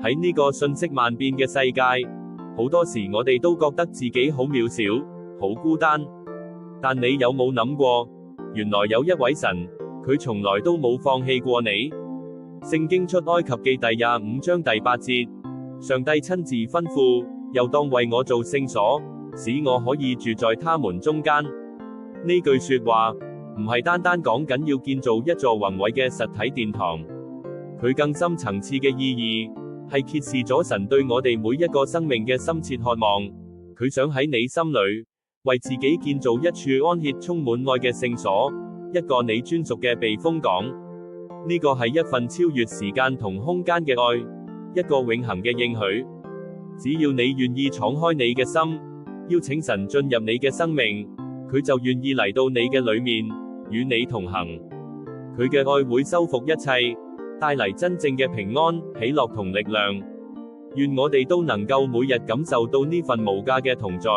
喺呢個瞬息萬變嘅世界，好多時我哋都覺得自己好渺小，好孤單。但你有冇諗過，原來有一位神，佢從來都冇放棄過你。聖經出埃及記第25章第8節，上帝親自吩咐，又當為我做聖所，使我可以住在他們中間。呢句說話，唔係單單講緊要建造一座宏偉嘅實體殿堂，佢更深層次嘅意義，係揭示咗神對我哋每一個生命嘅深切渴望。佢想喺你心裏，為自己建造一處安歇充滿愛嘅聖所，一個你專屬嘅避風港。呢個係一份超越時間同空間嘅愛，一個永恆嘅應許。只要你願意敞開你嘅心，邀請神進入你嘅生命，佢就願意嚟到你嘅裏面，與你同行。佢嘅愛會修復一切，帶嚟真正嘅平安、喜樂同力量。願我哋都能夠每日感受到呢份無價嘅同在。